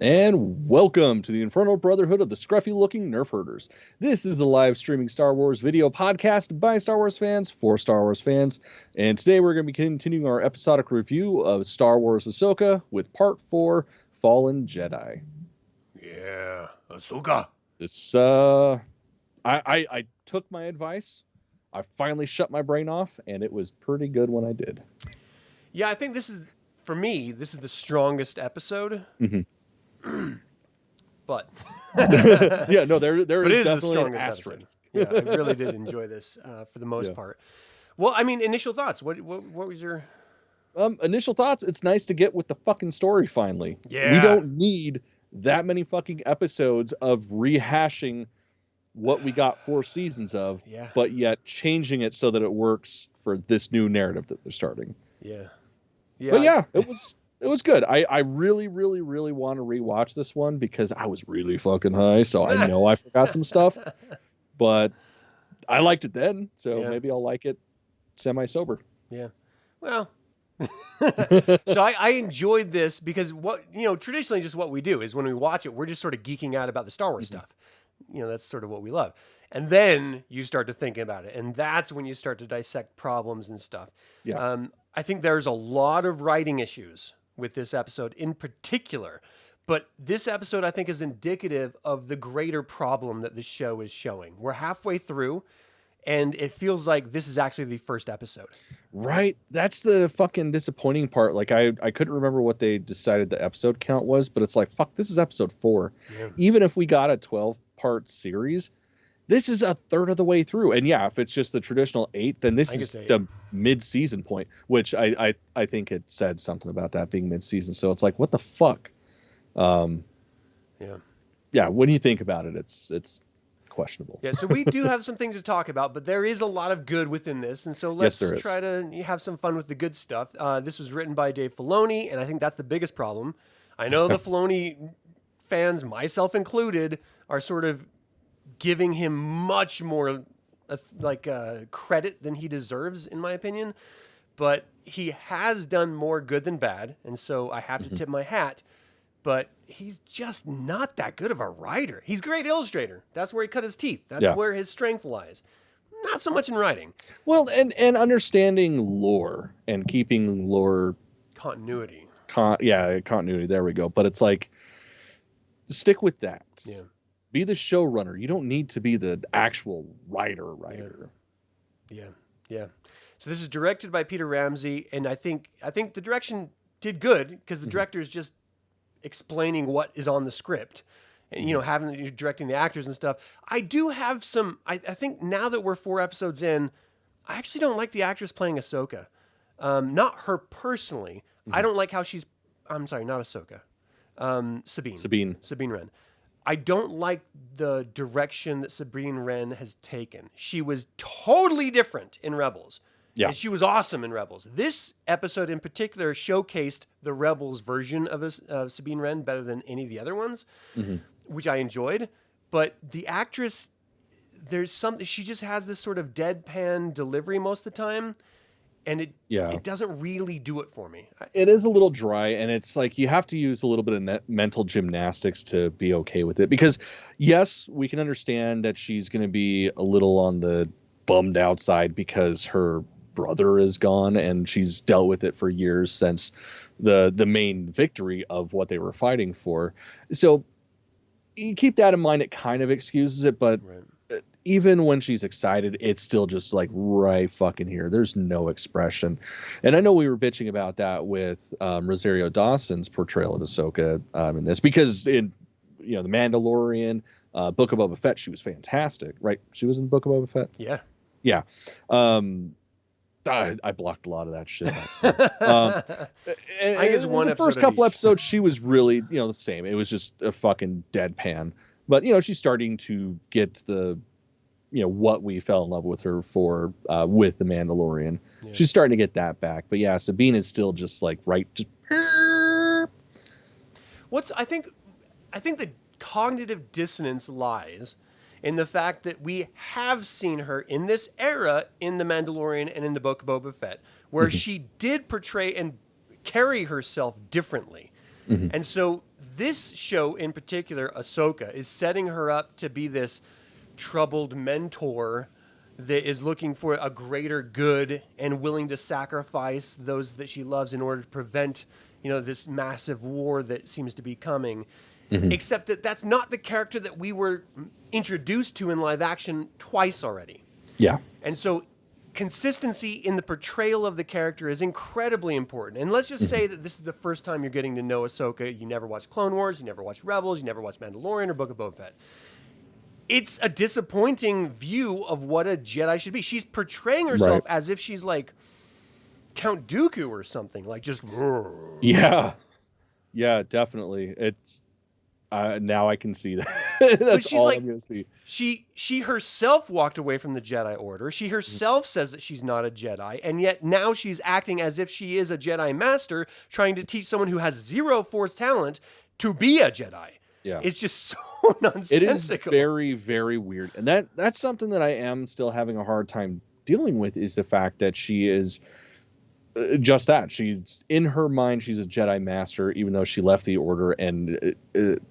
And welcome to the Infernal Brotherhood of the Scruffy Looking Nerf Herders. This is a live streaming Star Wars video podcast by Star Wars fans for Star Wars fans. And today we're going to be continuing our episodic review of Star Wars Ahsoka with Part 4, Fallen Jedi. Yeah, Ahsoka. This, I took my advice. I finally shut my brain off, and it was pretty good when I did. Yeah, I think this is, for me, this is the strongest episode. Mm-hmm. But yeah, no, there but is it is the definitely an strongest asterisk. episode. Yeah, I really did enjoy this for the most part. Well, I mean, initial thoughts. What was your Initial thoughts? It's nice to get with the fucking story finally. Yeah. We don't need that many fucking episodes of rehashing what we got 4 seasons of, but yet changing it so that it works for this new narrative that they're starting. Yeah. But yeah, it was good. I really, really, really want to rewatch this one because I was really fucking high, so I know I forgot some stuff. But I liked it then, so maybe I'll like it semi-sober. Yeah. Well, so I enjoyed this because traditionally just what we do is when we watch it, we're just sort of geeking out about the Star Wars stuff. That's sort of what we love. And then you start to think about it, and that's when you start to dissect problems and stuff. Yeah. I think there's a lot of writing issues with this episode in particular, but this episode I think is indicative of the greater problem that the show is showing. We're halfway through, and it feels like this is actually the first episode. Right. That's the fucking disappointing part. Like I couldn't remember what they decided the episode count was, but it's like, fuck, this is episode 4. Yeah. Even if we got a 12-part series, this is a third of the way through. And yeah, if it's just the traditional 8, then this is the mid-season point, which I think it said something about that being mid-season. So it's like, what the fuck? Yeah, when you think about it, it's questionable. Yeah, so we do have some things to talk about, but there is a lot of good within this. And so let's try to have some fun with the good stuff. This was written by Dave Filoni, and I think that's the biggest problem. I know the Filoni fans, myself included, are sort of giving him much more credit than he deserves, in my opinion. But he has done more good than bad, and so I have to tip my hat. But he's just not that good of a writer. He's a great illustrator. That's where he cut his teeth. That's where his strength lies. Not so much in writing. Well, and understanding lore and keeping lore continuity. Continuity. There we go. But it's like, stick with that. Yeah. Be the showrunner. You don't need to be the actual writer. Yeah. So this is directed by Peter Ramsey, and I think the direction did good because the director is just explaining what is on the script, and having directing the actors and stuff. I do have some. I think now that we're 4 episodes in, I actually don't like the actress playing Ahsoka. Not her personally. I don't like how she's. I'm sorry, not Ahsoka. Sabine Wren. I don't like the direction that Sabine Wren has taken. She was totally different in Rebels. Yeah. And she was awesome in Rebels. This episode in particular showcased the Rebels version of Sabine Wren better than any of the other ones, which I enjoyed. But the actress, there's something, she just has this sort of deadpan delivery most of the time. And it doesn't really do it for me. It is a little dry, and it's like you have to use a little bit of mental gymnastics to be okay with it. Because, yes, we can understand that she's going to be a little on the bummed out side because her brother is gone, and she's dealt with it for years since the main victory of what they were fighting for. So you keep that in mind. It kind of excuses it, but... Right. Even when she's excited, it's still just like right fucking here. There's no expression. And I know we were bitching about that with Rosario Dawson's portrayal of Ahsoka in this, because in The Mandalorian, Book of Boba Fett, she was fantastic, right? She was in Book of Boba Fett? Yeah. I blocked a lot of that shit. I guess the first couple episodes, she was really, the same. It was just a fucking deadpan. But, she's starting to get the, what we fell in love with her for with The Mandalorian. Yeah. She's starting to get that back. But yeah, Sabine is still just like, right. Just... I think the cognitive dissonance lies in the fact that we have seen her in this era in The Mandalorian and in the Book of Boba Fett, where she did portray and carry herself differently. Mm-hmm. And so this show in particular, Ahsoka, is setting her up to be this troubled mentor that is looking for a greater good and willing to sacrifice those that she loves in order to prevent, this massive war that seems to be coming. Mm-hmm. Except that that's not the character that we were introduced to in live action twice already. Yeah. And so consistency in the portrayal of the character is incredibly important. And let's just say that this is the first time you're getting to know Ahsoka. You never watched Clone Wars, you never watched Rebels, you never watched Mandalorian or Book of Boba Fett. It's a disappointing view of what a Jedi should be. She's portraying herself as if she's like Count Dooku or something, like just. Yeah, definitely. It's now I can see that. That's all I'm gonna see. She herself walked away from the Jedi Order. She herself says that she's not a Jedi, and yet now she's acting as if she is a Jedi Master, trying to teach someone who has zero Force talent to be a Jedi. Yeah. It's just so nonsensical. It is very, very weird. And that's something that I am still having a hard time dealing with, is the fact that she is just that. She's in her mind, she's a Jedi Master, even though she left the Order, and it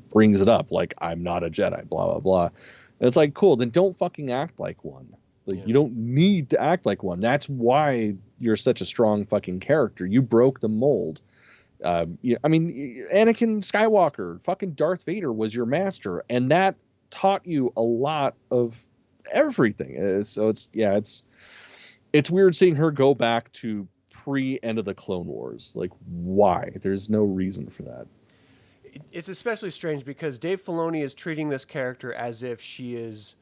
brings it up like, I'm not a Jedi, blah, blah, blah. And it's like, cool, then don't fucking act like one. Like, you don't need to act like one. That's why you're such a strong fucking character. You broke the mold. I mean, Anakin Skywalker, fucking Darth Vader was your master, and that taught you a lot of everything. So it's weird seeing her go back to pre-end of the Clone Wars. Like, why? There's no reason for that. It's especially strange because Dave Filoni is treating this character as if she is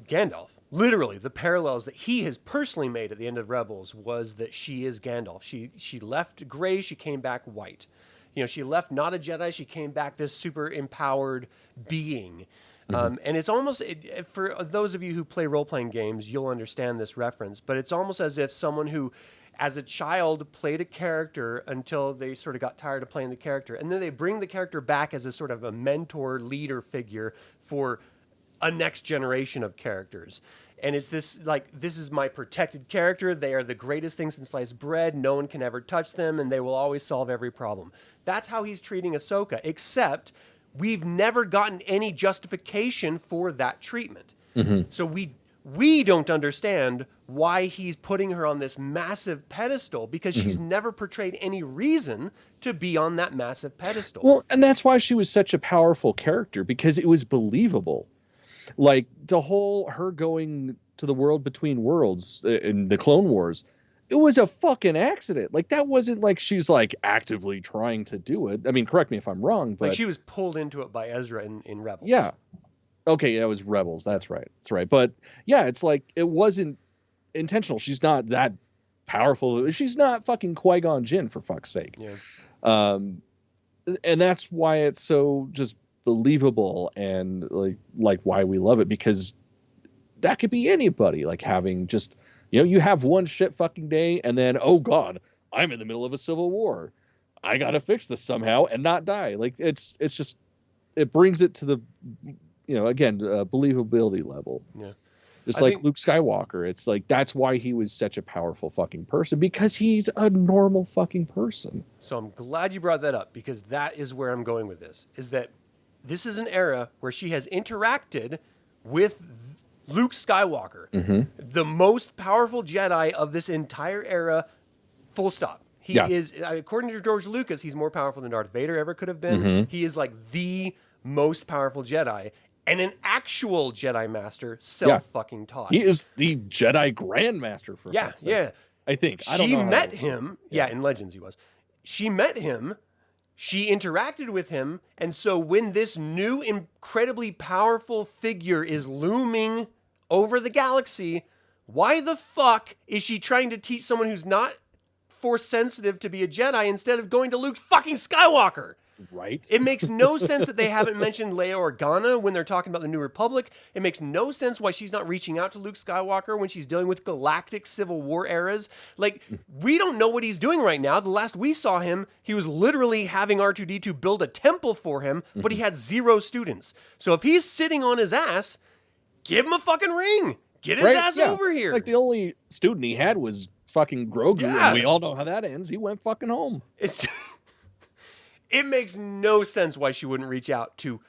Gandalf. Literally, the parallels that he has personally made at the end of Rebels was that she is Gandalf. She left gray, she came back white. She left not a Jedi, she came back this super empowered being. And it's almost, for those of you who play role-playing games, you'll understand this reference, but it's almost as if someone who, as a child, played a character until they sort of got tired of playing the character, and then they bring the character back as a sort of a mentor, leader figure for a next generation of characters. And it's this, like, this is my protected character. They are the greatest thing since sliced bread. No one can ever touch them, and they will always solve every problem. That's how he's treating Ahsoka, except we've never gotten any justification for that treatment. So we don't understand why he's putting her on this massive pedestal, because she's never portrayed any reason to be on that massive pedestal. Well, and that's why she was such a powerful character, because it was believable. Like, the whole her going to the world between worlds in the Clone Wars, it was a fucking accident. Like, that wasn't like she's like actively trying to do it. I mean, correct me if I'm wrong, but like, she was pulled into it by Ezra in Rebels. Yeah. Okay, yeah, it was Rebels. That's right. But yeah, it's like, it wasn't intentional. She's not that powerful. She's not fucking Qui-Gon Jinn, for fuck's sake. Yeah. And that's why it's so just believable, and like why we love it, because that could be anybody, like having just, you have one shit fucking day, and then, oh god, I'm in the middle of a civil war, I gotta fix this somehow and not die. Like, it's just, it brings it to the, again, believability level. Yeah. Just like Luke Skywalker, it's like, that's why he was such a powerful fucking person, because he's a normal fucking person. So I'm glad you brought that up, because that is where I'm going with this, is that this is an era where she has interacted with Luke Skywalker, the most powerful Jedi of this entire era, full stop. He is, according to George Lucas, he's more powerful than Darth Vader ever could have been. He is like the most powerful Jedi, and an actual Jedi Master, self-fucking-taught. He is the Jedi Grandmaster, for fuck's sake. I think. I don't know. She met him. Yeah, in Legends he was. She met him. She interacted with him, and so when this new incredibly powerful figure is looming over the galaxy, why the fuck is she trying to teach someone who's not Force sensitive to be a Jedi instead of going to Luke fucking Skywalker? Right. It makes no sense that they haven't mentioned Leia Organa when they're talking about the New Republic. It makes no sense why she's not reaching out to Luke Skywalker when she's dealing with galactic Civil War eras. Like, we don't know what he's doing right now. The last we saw him, he was literally having R2-D2 build a temple for him, but he had 0 students. So if he's sitting on his ass, give him a fucking ring. Get his ass over here. Like, the only student he had was fucking Grogu, and we all know how that ends. He went fucking home. It makes no sense why she wouldn't reach out to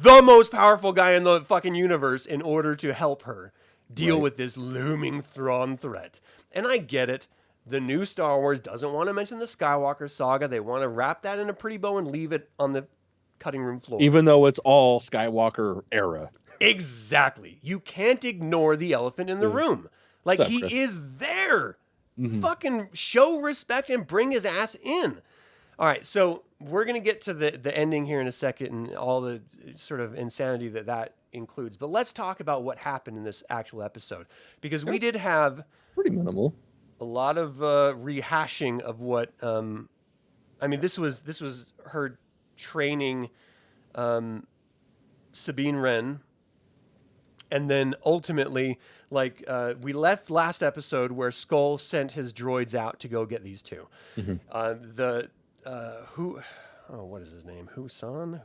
the most powerful guy in the fucking universe in order to help her deal with this looming Thrawn threat. And I get it. The new Star Wars doesn't want to mention the Skywalker saga. They want to wrap that in a pretty bow and leave it on the cutting room floor. Even though it's all Skywalker era. Exactly. You can't ignore the elephant in the room. Like, he is there. Fucking show respect and bring his ass in. All right, so we're going to get to the ending here in a second and all the sort of insanity that includes. But let's talk about what happened in this actual episode. Because we did have... pretty minimal. A lot of rehashing of what... I mean, this was her training Sabine Wren. And then ultimately, like, we left last episode where Skull sent his droids out to go get these two. What is his name? Huron?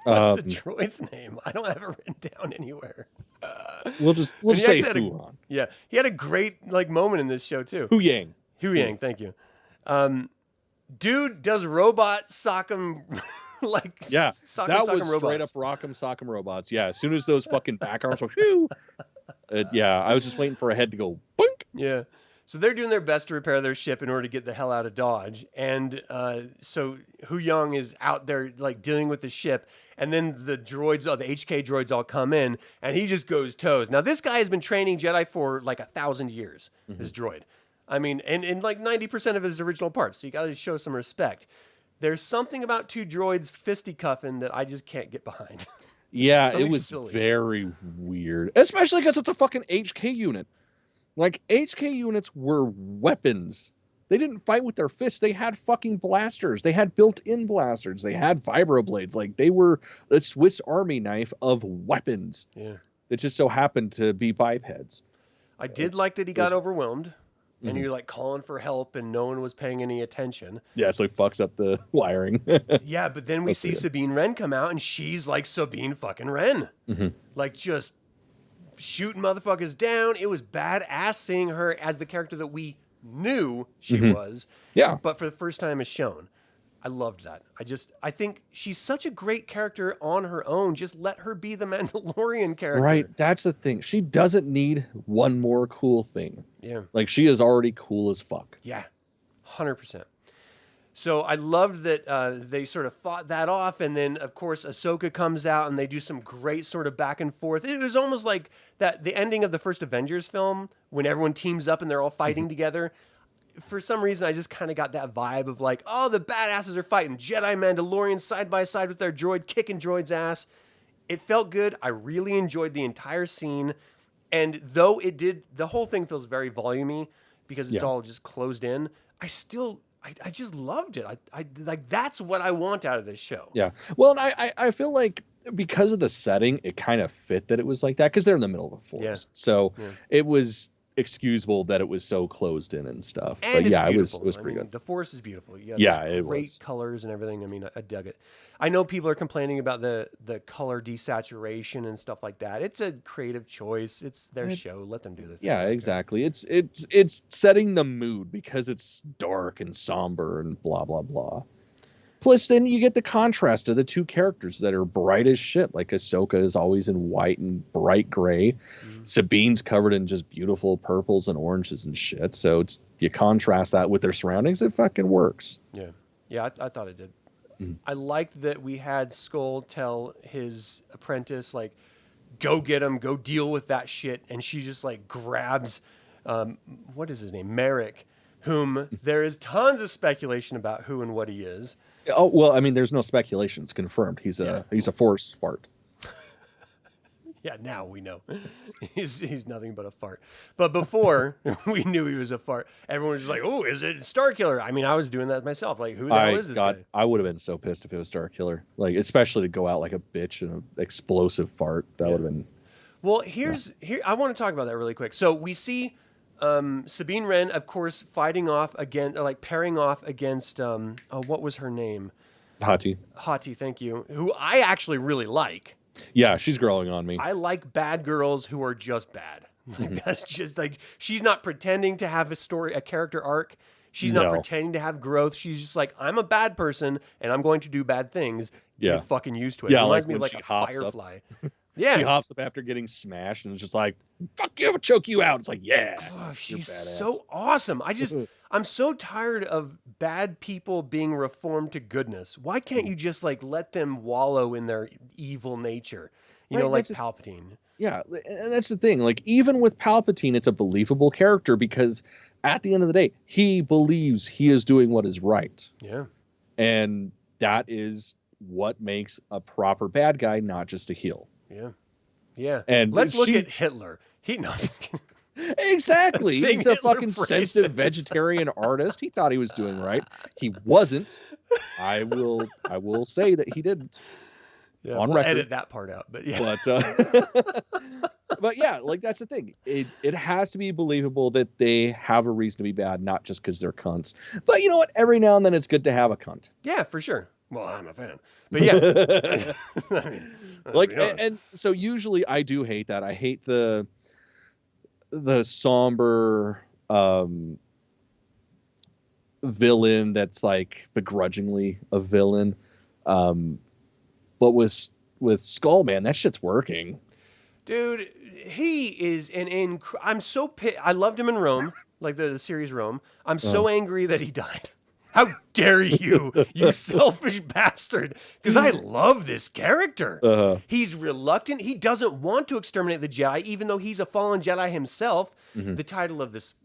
What's the droid's name? I don't have it written down anywhere. We'll just say Huron. Yeah, he had a great moment in this show too. Huyang, thank you. Dude does robot sock'em that was straight up rock'em sock'em robots. Yeah, as soon as those fucking back arms were, I was just waiting for a head to go boink. Yeah. So they're doing their best to repair their ship in order to get the hell out of Dodge. And so Hu Young is out there like dealing with the ship. And then the droids, the HK droids all come in and he just goes toes. Now, this guy has been training Jedi for like 1,000 years, this droid. I mean, and like 90% of his original parts. So you got to show some respect. There's something about two droids fisticuffing that I just can't get behind. Yeah, it was silly. Very weird. Especially because it's a fucking HK unit. Like, HK units were weapons. They didn't fight with their fists. They had fucking blasters. They had built-in blasters. They had vibroblades. Like, they were a Swiss Army knife of weapons. Yeah. That just so happened to be bipeds. I did like that he got overwhelmed. And you're like calling for help and no one was paying any attention. Yeah, so he fucks up the wiring. Yeah, but then we see Sabine Wren come out and she's like Sabine fucking Wren. Like, just shooting motherfuckers down. It was badass seeing her as the character that we knew she was. Yeah. But for the first time is shown. I loved that. I think she's such a great character on her own. Just let her be the Mandalorian character. Right. That's the thing. She doesn't need one more cool thing. Yeah. Like, she is already cool as fuck. Yeah. 100%. So I loved that they sort of fought that off. And then, of course, Ahsoka comes out and they do some great sort of back and forth. It was almost like the ending of the first Avengers film when everyone teams up and they're all fighting together. For some reason, I just kind of got that vibe of like, oh, the badasses are fighting. Jedi Mandalorians side by side with their droid, kicking droid's ass. It felt good. I really enjoyed the entire scene. And though the whole thing feels very volumey because it's all just closed in, I just loved it. I like, that's what I want out of this show. Yeah. Well, and I feel like because of the setting, it kind of fit that it was like that because they're in the middle of a forest. Yeah. So it was excusable that it was so closed in and stuff. And but it was pretty good. The forest is beautiful. It great was. Colors and everything. I mean, I dug it. I know people are complaining about the color desaturation and stuff like that. It's a creative choice. It's their show. Let them do this. Yeah, exactly. It's setting the mood because it's dark and somber and blah blah blah. Plus, then you get the contrast of the two characters that are bright as shit. Like, Ahsoka is always in white and bright gray. Sabine's covered in just beautiful purples and oranges and shit. So you contrast that with their surroundings, it fucking works. Yeah, I thought it did. I liked that we had Skull tell his apprentice, like, go get him, go deal with that shit. And she just, like, grabs, what is his name? Merrick, whom there is tons of speculation about who and what he is. Oh, well, I mean, there's no speculation. It's confirmed. He's a force fart. Yeah, now we know. He's nothing but a fart. But before we knew he was a fart, everyone was just like, oh, is it Starkiller? I mean, I was doing that myself. Like, who the hell is this guy? I would have been so pissed if it was Starkiller. Like, especially to go out like a bitch and an explosive fart. That would have been... Well, here I want to talk about that really quick. So we see Sabine Wren, of course, fighting off against, or like pairing off against, what was her name? Hati, thank you. Who I actually really like. Yeah, she's growing on me. I like bad girls who are just bad. Like, that's just like, she's not pretending to have a character arc. She's not pretending to have growth. She's just like, I'm a bad person and I'm going to do bad things. Get fucking used to it. Yeah, It reminds me of when like she a hops firefly. up. Yeah. She hops up after getting smashed and it's just like, fuck you, I'm gonna choke you out. It's like, yeah. Oh, she's so awesome. I'm so tired of bad people being reformed to goodness. Why can't you just like let them wallow in their evil nature? You know, like Palpatine. Yeah, and that's the thing. Like, even with Palpatine, it's a believable character because at the end of the day, he believes he is doing what is right. Yeah. And that is what makes a proper bad guy, not just a heel. Yeah. Yeah. And let's look at Hitler. Exactly. He's a fucking sensitive vegetarian artist. He thought he was doing right. He wasn't. I will say that he didn't. Yeah, we'll edit that part out, but yeah. But yeah, like that's the thing. It has to be believable that they have a reason to be bad, not just because they're cunts. But you know what? Every now and then it's good to have a cunt. Yeah, for sure. Well, I'm a fan. But yeah. I mean, like and so usually I do hate that. I hate the somber villain that's like begrudgingly a villain. But with Skull, man, that shit's working. Dude, he is I'm so pissed. I loved him in Rome, like the series Rome. I'm so angry that he died. How dare you, you selfish bastard? Because I love this character. He's reluctant. He doesn't want to exterminate the Jedi, even though he's a fallen Jedi himself. The title of this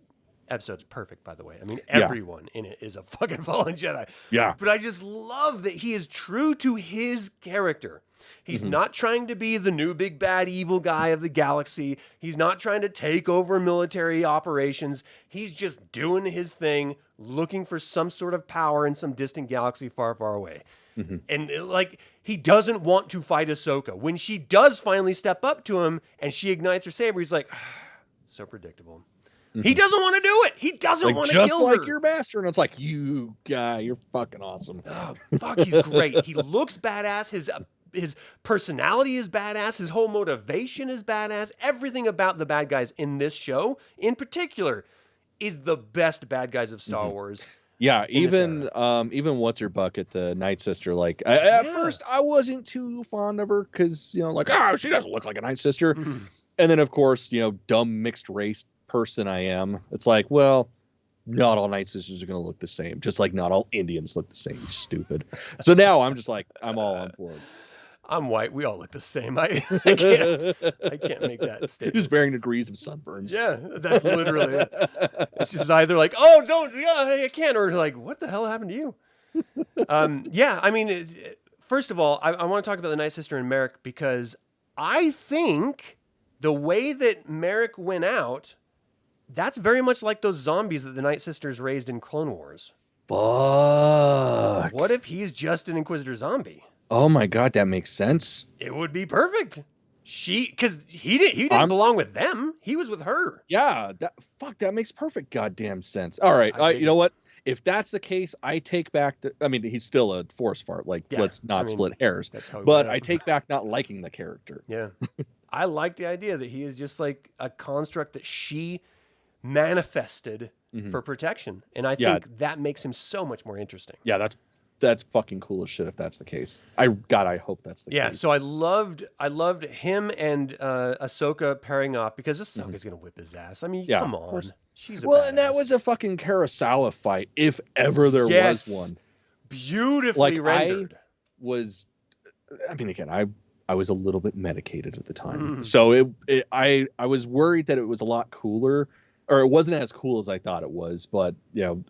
episode's perfect, by the way. I mean, everyone in it is a fucking fallen Jedi. Yeah. But I just love that he is true to his character. He's not trying to be the new big bad evil guy of the galaxy. He's not trying to take over military operations. He's just doing his thing, looking for some sort of power in some distant galaxy far, far away. And like, he doesn't want to fight Ahsoka. When she does finally step up to him and she ignites her saber, he's like, so predictable. He doesn't want to do it. He doesn't want to kill her. Just like your master. And it's like, you guy, you're fucking awesome. Oh, fuck, he's great. He looks badass. His personality is badass. His whole motivation is badass. Everything about the bad guys in this show, in particular, is the best bad guys of Star Wars. Yeah, even what's her bucket, the Night Sister. Like at first, I wasn't too fond of her because like, she doesn't look like a Night Sister. And then of course, dumb mixed race person I am. It's like, well, not all Night Sisters are going to look the same. Just like not all Indians look the same. Stupid. So now I'm just like, I'm all on board. I'm white. We all look the same. I can't make that statement. Just varying degrees of sunburns. Yeah, that's literally it. It's just either like, oh, I can't, or like, what the hell happened to you? Yeah, I mean, first of all, I want to talk about the Night Sister and Merrick because I think the way that Merrick went out, that's very much like those zombies that the Night Sisters raised in Clone Wars. Fuck. What if he's just an Inquisitor zombie? Oh my god, that makes sense. It would be perfect. Because he didn't belong with them. He was with her. Yeah, that makes perfect goddamn sense. All right, you know what? If that's the case, I take back he's still a force fart. Like, let's not split hairs. But I take back not liking the character. Yeah. I like the idea that he is just like a construct that she manifested for protection. And I think that makes him so much more interesting. Yeah, that's fucking cool as shit if that's the case. I hope that's the case. Yeah, so I loved him and Ahsoka pairing off because Ahsoka's gonna whip his ass. I mean, come on. She's a badass. And that was a fucking Kurosawa fight, if ever there was one. Beautifully rendered. I was a little bit medicated at the time. So I was worried that it was a lot cooler, or it wasn't as cool as I thought it was, but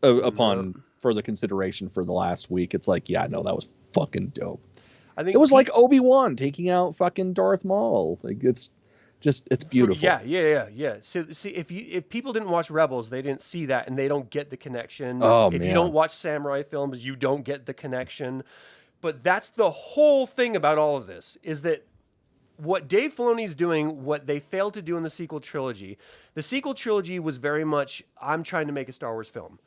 upon further consideration for the last week, it's like, that was fucking dope. I think it was like Obi-Wan taking out fucking Darth Maul. Like it's beautiful. Yeah. So see, if people didn't watch Rebels, they didn't see that and they don't get the connection. If you don't watch samurai films, you don't get the connection. But that's the whole thing about all of this, is that what Dave Filoni's doing, what they failed to do in the sequel trilogy. The sequel trilogy was very much, I'm trying to make a Star Wars film.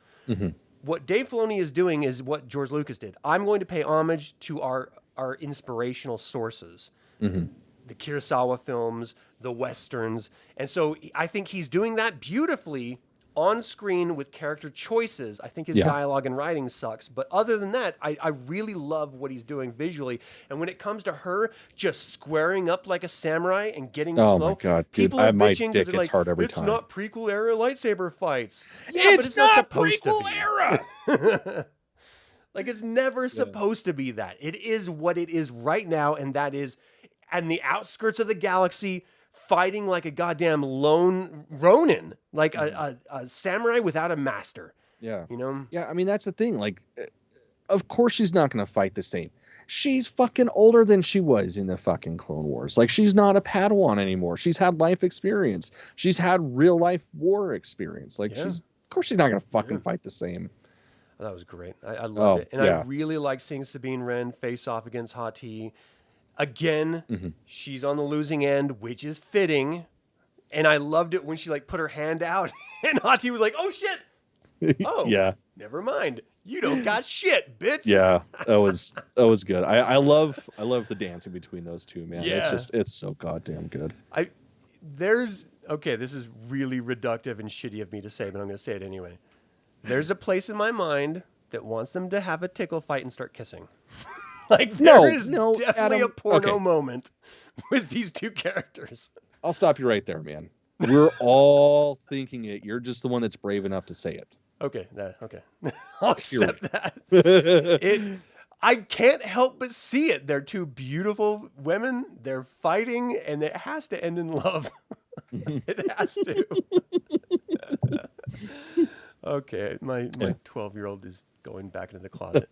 What Dave Filoni is doing is what George Lucas did. I'm going to pay homage to our inspirational sources. The Kurosawa films, the Westerns. And so I think he's doing that beautifully on screen with character choices, I think his dialogue and writing sucks. But other than that, I really love what he's doing visually. And when it comes to her just squaring up like a samurai and getting slow, my God, dude, people are bitching because they're like, hard every it's time. not prequel era lightsaber fights. Yeah, it's but it's not supposed prequel to be. era. Like, it's never supposed to be that. It is what it is right now, and that is on the outskirts of the galaxy, fighting like a goddamn lone Ronin, like a samurai without a master. Yeah. You know? Yeah, I mean, that's the thing. Like, of course she's not going to fight the same. She's fucking older than she was in the fucking Clone Wars. Like, she's not a Padawan anymore. She's had life experience. She's had real life war experience. Like, of course she's not going to fucking fight the same. That was great. I loved it. And I really like seeing Sabine Wren face off against Hati. Again, she's on the losing end, which is fitting. And I loved it when she like put her hand out and Hati was like, oh shit. Oh, yeah. Never mind. You don't got shit, bitch. Yeah, that was good. I love the dancing between those two, man. Yeah. It's so goddamn good. This is really reductive and shitty of me to say, but I'm going to say it anyway. There's a place in my mind that wants them to have a tickle fight and start kissing. Like, there is definitely a porno moment with these two characters. I'll stop you right there, man. We're all thinking it. You're just the one that's brave enough to say it. Okay. I'll accept that. I can't help but see it. They're two beautiful women. They're fighting, and it has to end in love. It has to. Okay, my 12-year-old is going back into the closet.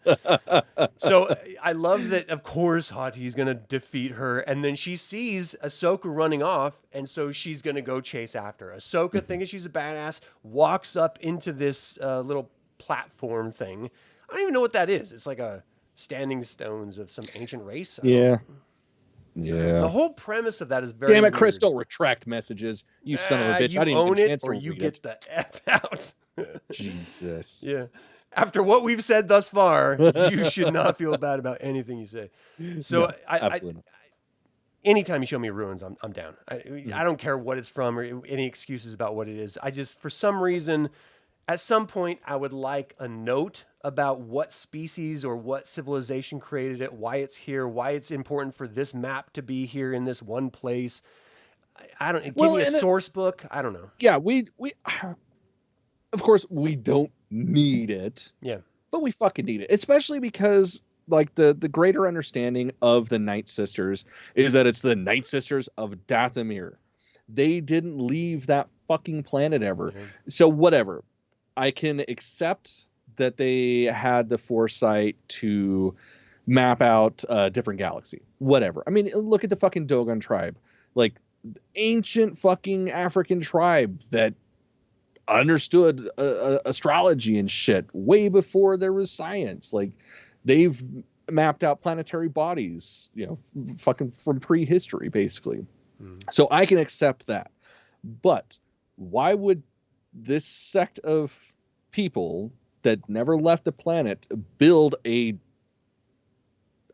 So I love that, of course, Hati's going to defeat her, and then she sees Ahsoka running off, and so she's going to go chase after her. Ahsoka, thinking she's a badass, walks up into this little platform thing. I don't even know what that is. It's like a standing stones of some ancient race. Yeah. The whole premise of that is very Damn it, weird. Chris, don't retract messages. You son of a bitch. You I didn't own even get a it chance to or you read get it. the F out. Jesus. Yeah. After what we've said thus far, you should not feel bad about anything you say. So absolutely. Anytime you show me ruins, I'm down. I don't care what it's from or any excuses about what it is. I just, for some reason, at some point, I would like a note about what species or what civilization created it, why it's here, why it's important for this map to be here in this one place. I don't. Give me a source book. I don't know. Yeah, we of course we don't need it. Yeah, but we fucking need it, especially because like the greater understanding of the Night Sisters is that it's the Night Sisters of Dathomir. They didn't leave that fucking planet ever. Mm-hmm. So whatever. I can accept that they had the foresight to map out a different galaxy. Whatever. I mean, look at the fucking Dogon tribe. Like, ancient fucking African tribe that understood astrology and shit way before there was science. Like, they've mapped out planetary bodies, fucking from prehistory, basically. So I can accept that. But why would this sect of people that never left the planet build a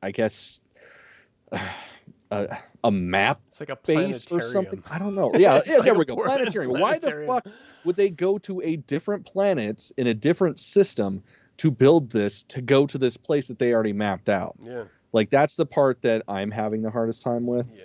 map? It's like a base planetarium or something. I don't know. Yeah, like there we go. Planetarium. Why the fuck would they go to a different planet in a different system to build this, to go to this place that they already mapped out? Yeah. Like, that's the part that I'm having the hardest time with. Yeah.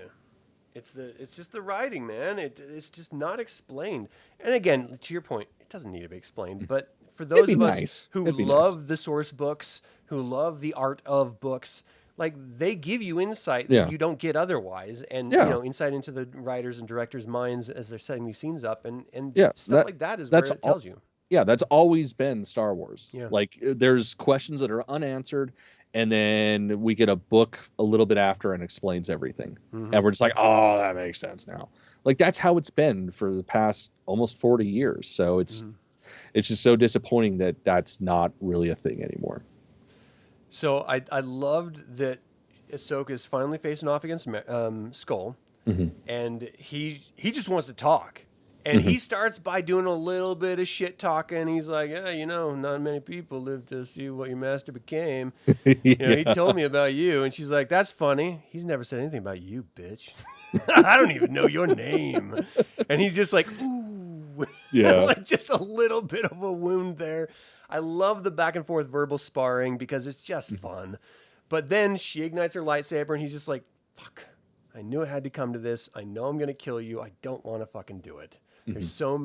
It's just the writing, man. It's just not explained. And again, to your point, it doesn't need to be explained. But for those of us who love the source books, who love the art of books, like, they give you insight that you don't get otherwise, and insight into the writers and directors' minds as they're setting these scenes up, and stuff like that is where it tells you. Yeah, that's always been Star Wars. Yeah. Like, there's questions that are unanswered, and then we get a book a little bit after and explains everything. Mm-hmm. And we're just like, oh, that makes sense now. Like, that's how it's been for the past almost 40 years. So it's just so disappointing that that's not really a thing anymore. So I loved that Ahsoka is finally facing off against Skull, and he just wants to talk. And he starts by doing a little bit of shit talking. He's like, yeah, not many people live to see what your master became. He told me about you. And she's like, that's funny. He's never said anything about you, bitch. I don't even know your name. And he's just like, ooh. Yeah. Like just a little bit of a wound there. I love the back and forth verbal sparring because it's just fun. But then she ignites her lightsaber and he's just like, fuck, I knew it had to come to this. I know I'm going to kill you. I don't want to fucking do it. There's so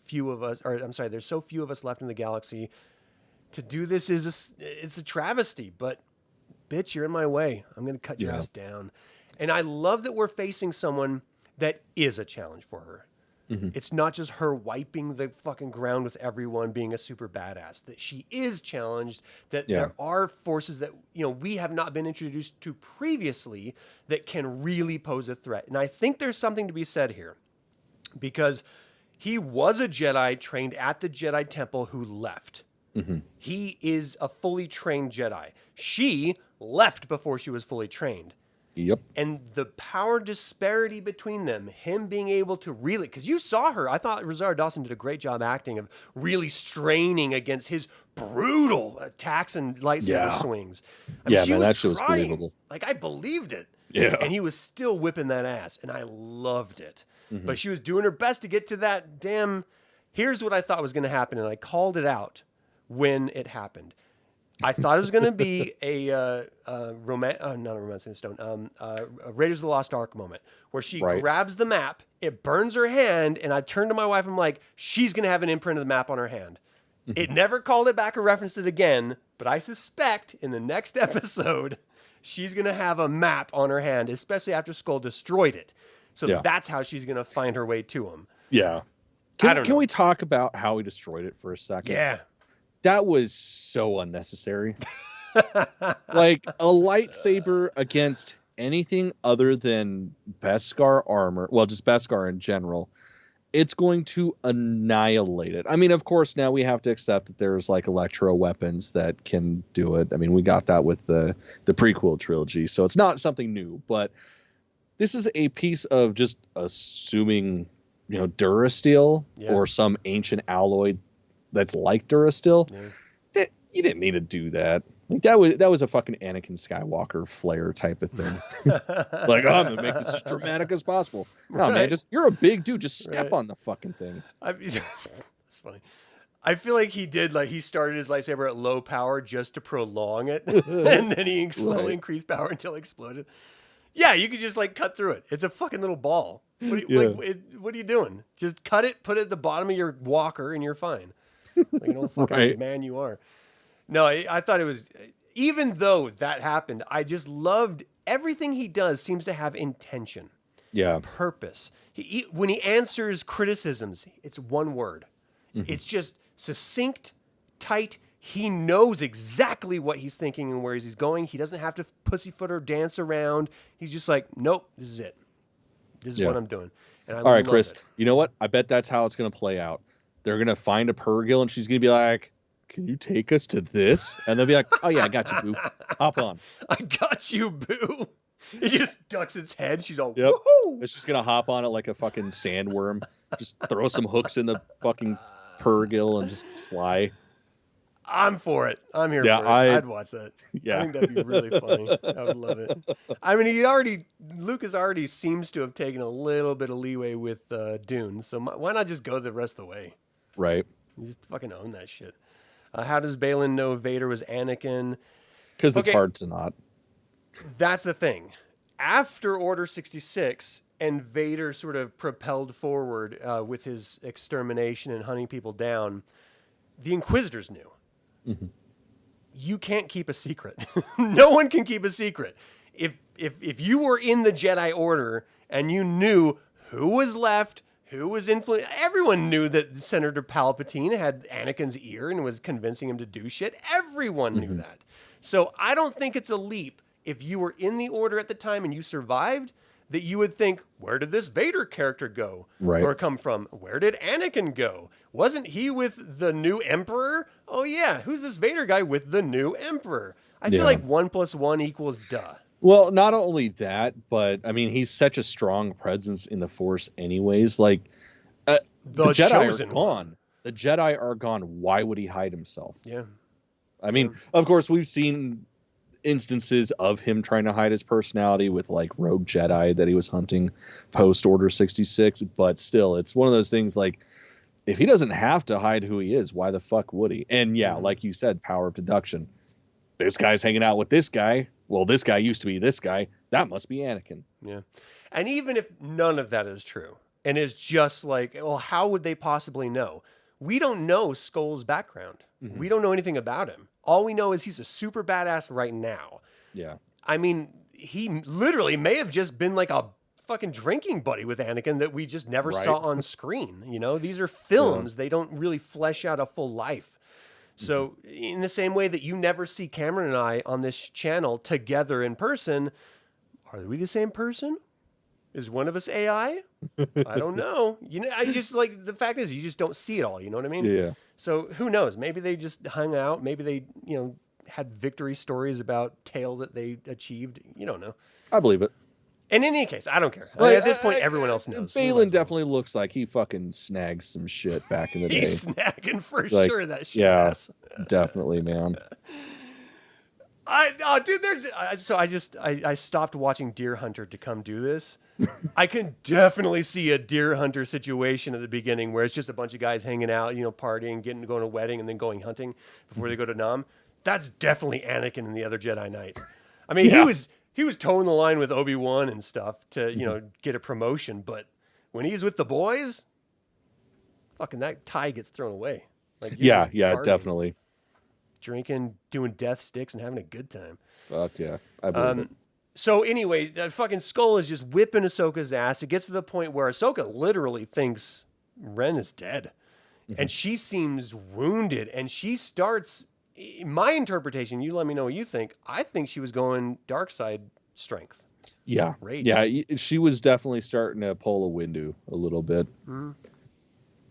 few of us left in the galaxy. To do this it's a travesty, but bitch, you're in my way. I'm going to cut your ass down. And I love that we're facing someone that is a challenge for her. It's not just her wiping the fucking ground with everyone being a super badass, that she is challenged, that there are forces that, we have not been introduced to previously that can really pose a threat. And I think there's something to be said here because he was a Jedi trained at the Jedi Temple who left. He is a fully trained Jedi. She left before she was fully trained. Yep. And the power disparity between them, him being able to really, because you saw her, I thought Rosario Dawson did a great job acting of really straining against his brutal attacks and lightsaber swings. I mean, man, that shit was believable. Like, I believed it. Yeah. And he was still whipping that ass, and I loved it. But she was doing her best to get to that damn, here's what I thought was going to happen, and I called it out when it happened. I thought it was going to be a Raiders of the Lost Ark moment where she grabs the map, it burns her hand, and I turned to my wife, I'm like, she's going to have an imprint of the map on her hand. It never called it back or referenced it again, but I suspect in the next episode, she's going to have a map on her hand, especially after Skull destroyed it. So that's how she's going to find her way to him. Yeah. Can we talk about how he destroyed it for a second? Yeah. That was so unnecessary. Like a lightsaber against anything other than Beskar armor, well, just Beskar in general, it's going to annihilate it. I mean, of course, now we have to accept that there's like electro weapons that can do it. I mean, we got that with the prequel trilogy, so it's not something new, but this is a piece of just assuming, Durasteel or some ancient alloy that's like Durasteel. That you didn't need to do that. Like that was a fucking Anakin Skywalker flare type of thing. Like, I'm gonna make this as dramatic as possible. No, man, you're a big dude. Just step on the fucking thing. It's funny. I feel like he started his lightsaber at low power just to prolong it, and then he slowly increased power until it exploded. Yeah, you could just cut through it. It's a fucking little ball. What are you doing? Just cut it, put it at the bottom of your walker, and you're fine. Like an old fucking man you are. No, I thought it was, even though that happened, I just loved everything he does seems to have intention. Yeah. Purpose. When he answers criticisms, it's one word. It's just succinct, tight. He knows exactly what he's thinking and where he's going. He doesn't have to pussyfoot or dance around. He's just like, nope, this is it. This is what I'm doing. And all right, Chris, you know what? I bet that's how it's going to play out. They're going to find a Purrgil and she's going to be like, can you take us to this? And they'll be like, oh yeah, I got you, boo. Hop on. I got you, boo. It just ducks its head. She's all, woohoo. It's just going to hop on it like a fucking sandworm. Just throw some hooks in the fucking Purrgil and just fly. I'm for it. I'm here for it. I'd watch that. Yeah. I think that'd be really funny. I would love it. I mean, Lucas already seems to have taken a little bit of leeway with Dune. So why not just go the rest of the way? Right. You just fucking own that shit. How does Baylan know Vader was Anakin? Because it's hard to not. That's the thing. After Order 66 and Vader sort of propelled forward with his extermination and hunting people down, the Inquisitors knew. You can't keep a secret. No one can keep a secret. If you were in the Jedi Order and you knew who was left, who was influenced, everyone knew that Senator Palpatine had Anakin's ear and was convincing him to do shit. Everyone knew that. So I don't think it's a leap if you were in the Order at the time and you survived, that you would think, where did this Vader character go? Right. Or come from? Where did Anakin go? Wasn't he with the new Emperor? Oh yeah, who's this Vader guy with the new Emperor? I feel like 1 + 1 = duh. Well, not only that, but I mean, he's such a strong presence in the Force anyways. Like, the Jedi are gone. The Jedi are gone. Why would he hide himself? Yeah. I mean, of course, we've seen instances of him trying to hide his personality with like rogue Jedi that he was hunting post Order 66, but still, it's one of those things like if he doesn't have to hide who he is, why the fuck would he? And yeah, like you said, power of deduction. This guy's hanging out with this guy. Well, this guy used to be this guy. That must be Anakin. Yeah. And even if none of that is true, and is just like, well, how would they possibly know? We don't know Skull's background. Mm-hmm. We don't know anything about him. All we know is he's a super badass right now. Yeah. I mean, he literally may have just been like a fucking drinking buddy with Anakin that we just never saw on screen. You know, these are films. Yeah. They don't really flesh out a full life. So in the same way that you never see Cameron and I on this channel together in person, are we the same person? Is one of us AI? I don't know. You know, I just like, the fact is you just don't see it all. You know what I mean? Yeah. So who knows? Maybe they just hung out. Maybe they, you know, had victory stories about tale that they achieved. You don't know. I believe it. And in any case, I don't care. Like, at this point, everyone else knows. Balin definitely looks like he fucking snagged some shit back in the day. He's snagging for sure, that shit. Yeah, definitely, man. Dude, I stopped watching Deer Hunter to come do this. I can definitely see a Deer Hunter situation at the beginning where it's just a bunch of guys hanging out, you know, partying, going to a wedding, and then going hunting before they go to Nam. That's definitely Anakin and the other Jedi Knights. I mean, he was towing the line with Obi-Wan and stuff to, you know, get a promotion, but when he's with the boys, fucking that tie gets thrown away. Like, yeah, definitely. Drinking, doing death sticks, and having a good time. Fuck yeah, I believe it. So anyway, that fucking Skull is just whipping Ahsoka's ass. It gets to the point where Ahsoka literally thinks Ren is dead. And she seems wounded. And she starts, in my interpretation, you let me know what you think. I think she was going dark side strength. Yeah. Rage. Yeah, she was definitely starting to pull a Windu a little bit.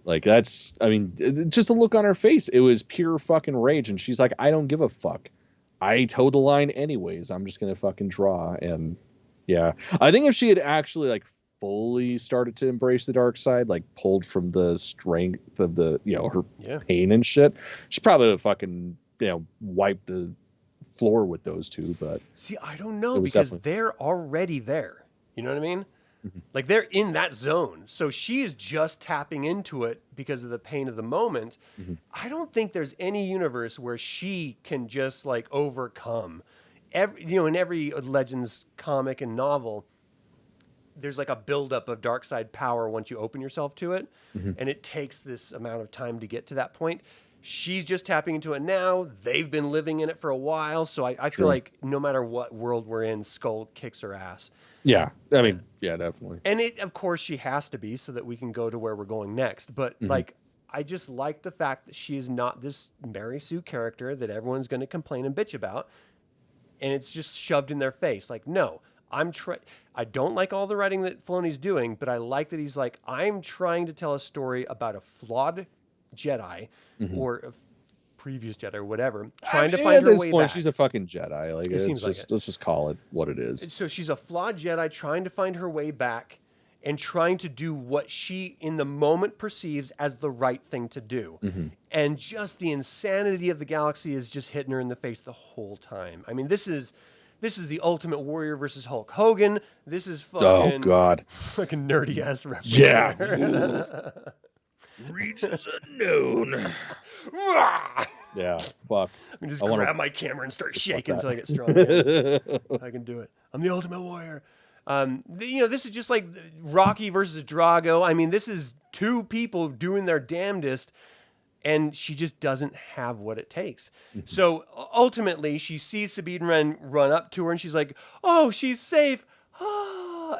Like, that's, I mean, just the look on her face. It was pure fucking rage. And she's like, I don't give a fuck. I towed the line anyways. I'm just going to fucking draw. And yeah, I think if she had actually like fully started to embrace the dark side, like pulled from the strength of the, you know, her pain and shit, she probably would have fucking, you know, wiped the floor with those two. But see, I don't know, because they're already there. You know what I mean? Like, they're in that zone. So she is just tapping into it because of the pain of the moment. I don't think there's any universe where she can just like overcome. You know, in every Legends comic and novel, there's like a buildup of dark side power once you open yourself to it. And it takes this amount of time to get to that point. She's just tapping into it now. They've been living in it for a while. So I feel like no matter what world we're in, Skull kicks her ass. Yeah, I mean, yeah, definitely. And of course, she has to be so that we can go to where we're going next. But like, I just like the fact that she is not this Mary Sue character that everyone's going to complain and bitch about, and it's just shoved in their face. Like, no, I don't like all the writing that Filoni's doing, but I like that he's like, I'm trying to tell a story about a flawed Jedi or a previous Jedi or whatever, trying to find her way back. She's a fucking Jedi. Like, let's just call it what it is. So she's a flawed Jedi trying to find her way back and trying to do what she in the moment perceives as the right thing to do. And just the insanity of the galaxy is just hitting her in the face the whole time. I mean, this is the Ultimate Warrior versus Hulk Hogan. This is fucking fucking nerdy ass reference. Yeah. Regions unknown. Yeah, fuck. I can just grab my camera and start shaking until I get strong again. I can do it. I'm the Ultimate Warrior. You know, this is just like Rocky versus Drago. I mean, this is two people doing their damnedest, and she just doesn't have what it takes. So ultimately, she sees Sabine Wren run up to her, and she's like, "Oh, she's safe."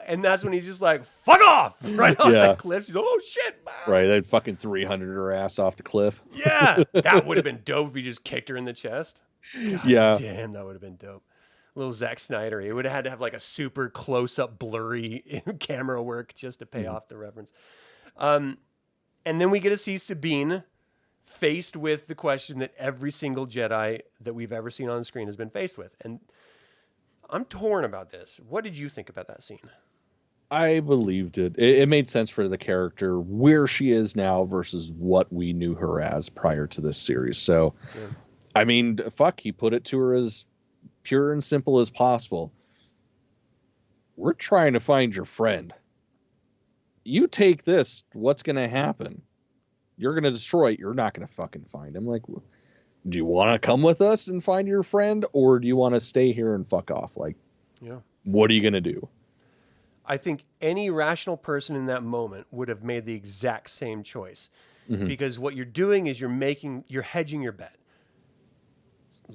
And that's when he's just like, "Fuck off!" Right off the cliff. She's like, "Oh shit!" Right, they fucking 300 her ass off the cliff. Yeah, that would have been dope if he just kicked her in the chest. God damn, that would have been dope. A little Zack Snyder. It would have had to have like a super close-up, blurry camera work just to pay off the reference. And then we get to see Sabine faced with the question that every single Jedi that we've ever seen on screen has been faced with, and I'm torn about this. What did you think about that scene? I believed it. It made sense for the character where she is now versus what we knew her as prior to this series. So, I mean, fuck, he put it to her as pure and simple as possible. We're trying to find your friend. You take this, what's going to happen? you're going to destroy it. You're not going to fucking find him. Like, do you want to come with us and find your friend, or do you want to stay here and fuck off? Like, what are you going to do? I think any rational person in that moment would have made the exact same choice, because what you're doing is you're hedging your bet.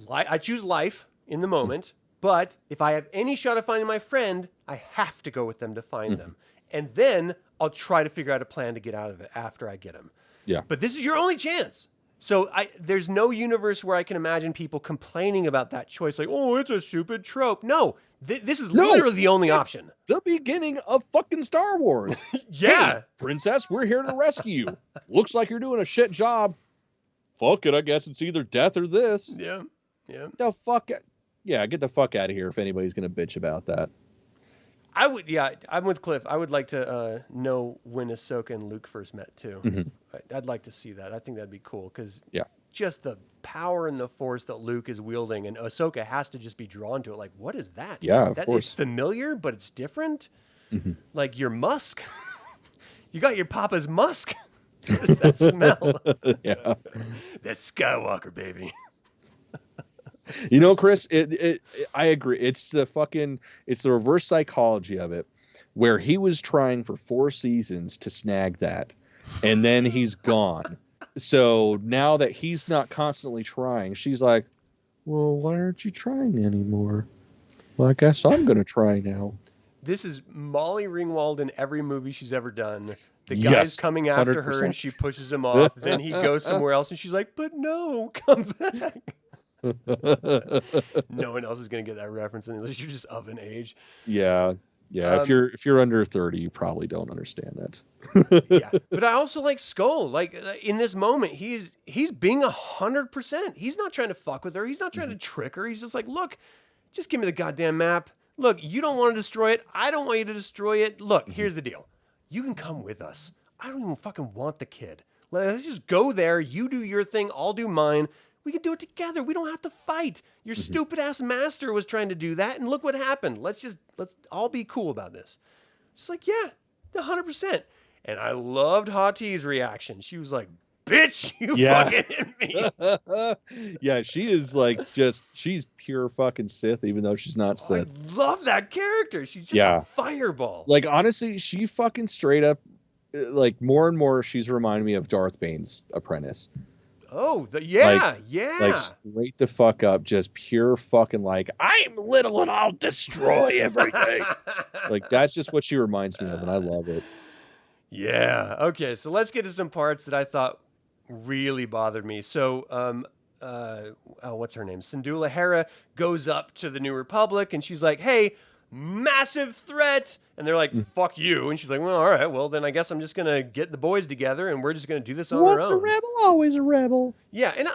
I choose life in the moment, but if I have any shot of finding my friend, I have to go with them to find them. And then I'll try to figure out a plan to get out of it after I get him. Yeah. But this is your only chance. So there's no universe where I can imagine people complaining about that choice. Like, oh, it's a stupid trope. No, this is literally the only option. The beginning of fucking Star Wars. Yeah. Hey, princess, we're here to rescue you. Looks like you're doing a shit job. Fuck it, I guess it's either death or this. Yeah. Yeah. The fuck. Yeah, get the fuck out of here if anybody's going to bitch about that. I'm with Cliff. I would like to know when Ahsoka and Luke first met, too. I'd like to see that. I think that'd be cool, because just the power and the force that Luke is wielding, and Ahsoka has to just be drawn to it. Like, what is that? Yeah, that course. Is familiar, but it's different. Like your musk. You got your Papa's musk. What is that smell? Yeah. That's Skywalker, baby. You know, Chris, I agree. It's the reverse psychology of it, where he was trying for 4 seasons to snag that, and then he's gone. So now that he's not constantly trying, she's like, well, why aren't you trying anymore? Well, I guess I'm going to try now. This is Molly Ringwald in every movie she's ever done. The guy's coming after 100%. her and she pushes him off. Then he goes somewhere else and she's like, but no, come back. No one else is going to get that reference unless you're just of an age. Yeah. If you're under 30, you probably don't understand that. Yeah, but I also like Skull. Like in this moment, he's being 100%. He's not trying to fuck with her. He's not trying to trick her. He's just like, look, just give me the goddamn map. Look, you don't want to destroy it. I don't want you to destroy it. Look, here's the deal. You can come with us. I don't even fucking want the kid. Let's just go there. You do your thing. I'll do mine. We can do it together. We don't have to fight. Your stupid ass master was trying to do that, and look what happened. Let's all be cool about this. She's like, yeah, 100%. And I loved Hati's reaction. She was like, bitch, you fucking hit me. Yeah, she is like she's pure fucking Sith, even though she's not Sith. I love that character. She's just a fireball. Like, honestly, she fucking straight up, like, more and more, she's reminding me of Darth Bane's apprentice. Oh, Like, straight the fuck up, just pure fucking, like, I'm little and I'll destroy everything. Like, that's just what she reminds me of, and I love it. Yeah. Okay, so let's get to some parts that I thought really bothered me. So, what's her name? Syndulla Hera goes up to the New Republic, and she's like, hey, massive threat. And they're like, fuck you. And she's like, well, all right, well, then I guess I'm just going to get the boys together and we're just going to do this on our own. Once a rebel, always a rebel. Yeah, and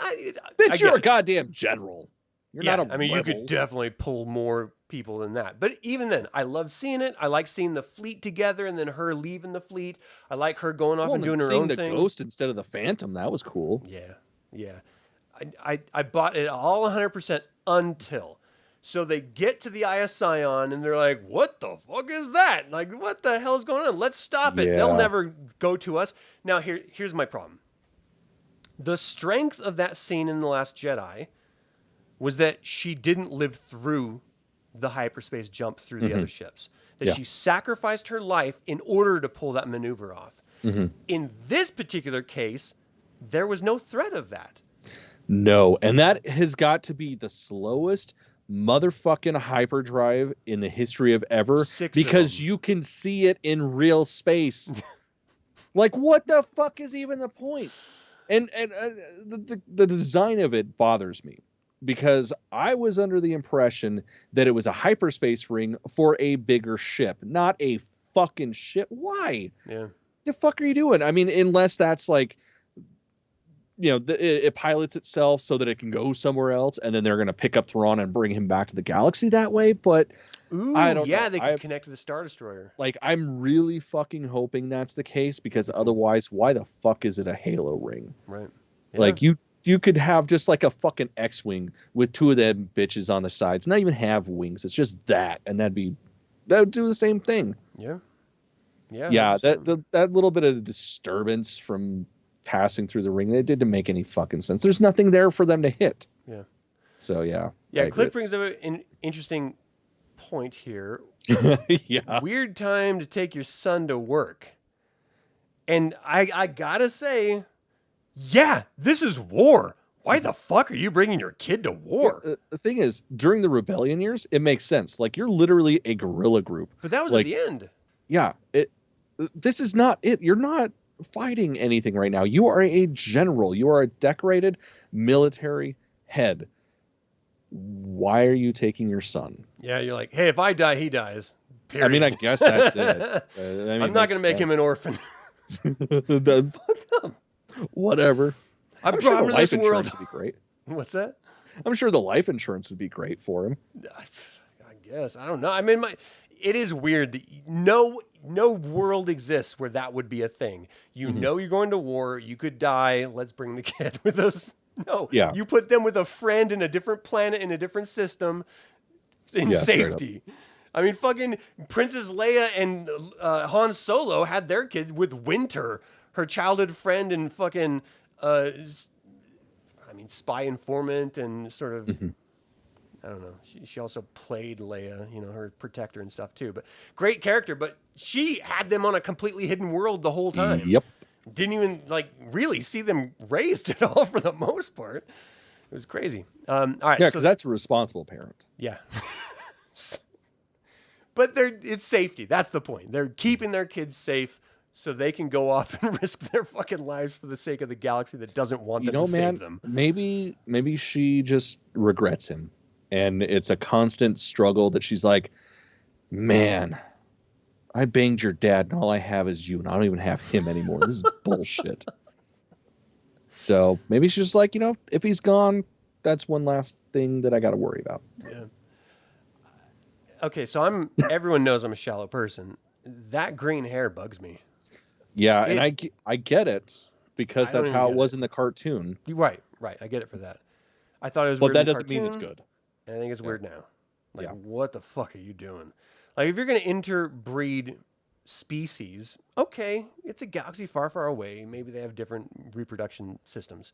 Bitch, you're a goddamn general. You're not a rebel. You could definitely pull more people than that. But even then, I love seeing it. I like seeing the fleet together and then her leaving the fleet. I like her going off and doing her own thing. Seeing the Ghost instead of the Phantom, that was cool. Yeah. I bought it all 100% until... So they get to the Eye of Sion, and they're like, what the fuck is that? Like, what the hell is going on? Let's stop it. Yeah. They'll never go to us. Now, here's my problem. The strength of that scene in The Last Jedi was that she didn't live through the hyperspace jump through the other ships. That she sacrificed her life in order to pull that maneuver off. In this particular case, there was no threat of that. No, and that has got to be the slowest motherfucking hyperdrive in the history of ever, because you can see it in real space. Like, what the fuck is even the point? And the design of it bothers me, because I was under the impression that it was a hyperspace ring for a bigger ship, not a fucking ship. Why? Yeah. The fuck are you doing? I mean, unless that's like, you know, it pilots itself so that it can go somewhere else, and then they're going to pick up Thrawn and bring him back to the galaxy that way. But I don't know. They can connect to the Star Destroyer. Like, I'm really fucking hoping that's the case, because otherwise, why the fuck is it a Halo ring? Right. Yeah. Like, you could have just like a fucking X-wing with 2 of them bitches on the sides, not even have wings. It's just that, and that would do the same thing. Yeah. That little bit of disturbance from passing through the ring. It didn't make any fucking sense. There's nothing there for them to hit. Yeah. So yeah. Yeah, Cliff brings up an interesting point here. Yeah. Weird time to take your son to work. And I gotta say, yeah, this is war. Why the fuck are you bringing your kid to war? Yeah, the thing is, during the rebellion years, it makes sense. Like, you're literally a guerrilla group. But that was at the end. Yeah. This is not it. You're not fighting anything right now. You are a general. You are a decorated military head. Why are you taking your son? Yeah, you're like, hey, if I die, he dies. Period. I mean, I guess that's it. I'm not going to make him an orphan. Whatever. I'm sure the life this insurance world. would be great. What's that? I'm sure the life insurance would be great for him. I guess. I don't know. I mean, it is weird that no world exists where that would be a thing. You know you're going to war. You could die. Let's bring the kid with us. No. Yeah. You put them with a friend in a different planet, in a different system, in safety. I mean, fucking Princess Leia and Han Solo had their kids with Winter, her childhood friend and fucking, spy informant and sort of, I don't know. She also played Leia, her protector and stuff too. But great character, but she had them on a completely hidden world the whole time. Yep. Didn't even really see them raised at all for the most part. It was crazy. All right. Yeah, because that's a responsible parent. Yeah. But it's safety. That's the point. They're keeping their kids safe so they can go off and risk their fucking lives for the sake of the galaxy that doesn't want them to save them. Maybe she just regrets him. And it's a constant struggle that she's like, man, I banged your dad and all I have is you and I don't even have him anymore. This is bullshit. So maybe she's just like, if he's gone, that's one last thing that I got to worry about. Yeah. Okay, so everyone knows I'm a shallow person. That green hair bugs me. Yeah, and I get it because that's how it was in the cartoon. Right. I get it for that. I thought it was but weird that in the doesn't mean it's good. And I think it's weird now. Like, what the fuck are you doing? Like, if you're going to interbreed species, okay, it's a galaxy far, far away. Maybe they have different reproduction systems.